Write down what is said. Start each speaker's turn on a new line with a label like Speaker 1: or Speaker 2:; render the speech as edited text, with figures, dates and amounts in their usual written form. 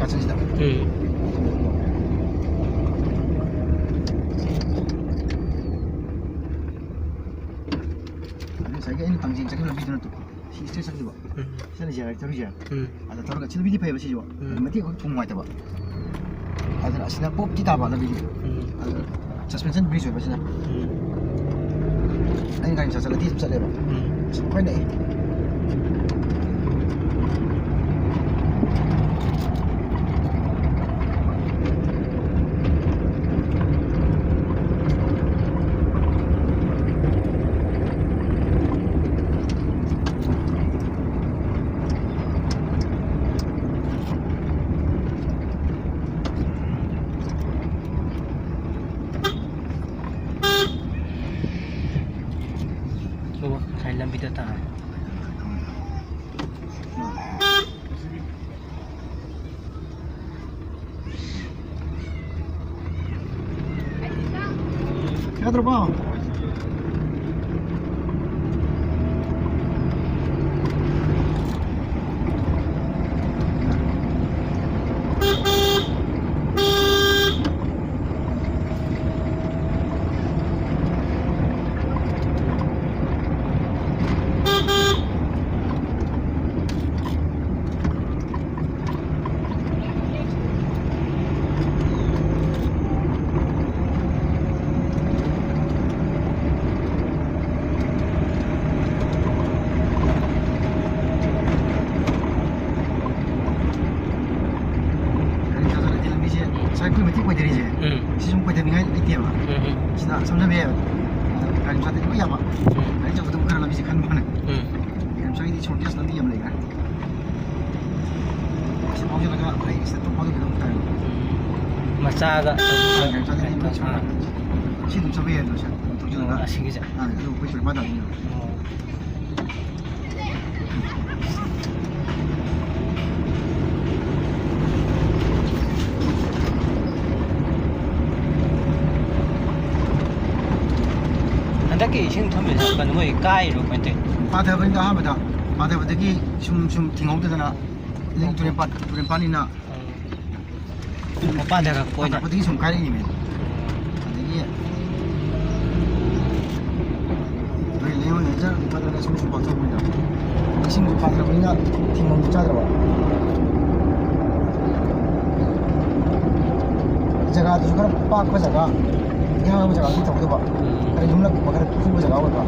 Speaker 1: 가천시다. 자기가 있는 당시 자기 람비드는 또 시스템 상주 봐. 시는 제가 저기야. 아다 저러가 치는 비디 파이브 시죠. 맞지? 그 통화해 봐. 아들 아시나 뽑기 다 봐라 비디. 아들 서스펜션 브리즈 봐 시나. anh gành sẽ là tiếp sẽ đẹp quay này
Speaker 2: Saya lebih datang.
Speaker 1: Kaya trabaho. Saya pun mesti kuat diri je. Si jumpa dia dengan itu apa? Sina sambil dia. Kalau misalnya itu ya apa? Kalau jauh ketemu kerana mesti kan mana? Kalau misalnya ini छोटे से nanti yang mereka. Si mau jalan ke, ay satu mau kita mutar.
Speaker 2: Masada.
Speaker 1: Kalau misalnya ini macam si tu sampai ya tu sah. Tu jalan.
Speaker 2: Asing je.
Speaker 1: Itu boleh berpada ni.
Speaker 2: Daki sing thome kan moi kai ro kan te
Speaker 1: Pada benda apa dah? Pada benda ki sum tinggal tu sana. Ini tulen pan ina.
Speaker 2: Apa dah ka koi na
Speaker 1: Pada ki sum kai ni men. Jadi Leon ni jar pada nak sum pada benda. Sing pada benda tinggal tu cara apa? Jaga tu sekarang pak apa jaga? Yang apa jaga kita tu apa? Kalau jumlah bakal tu jagah apa?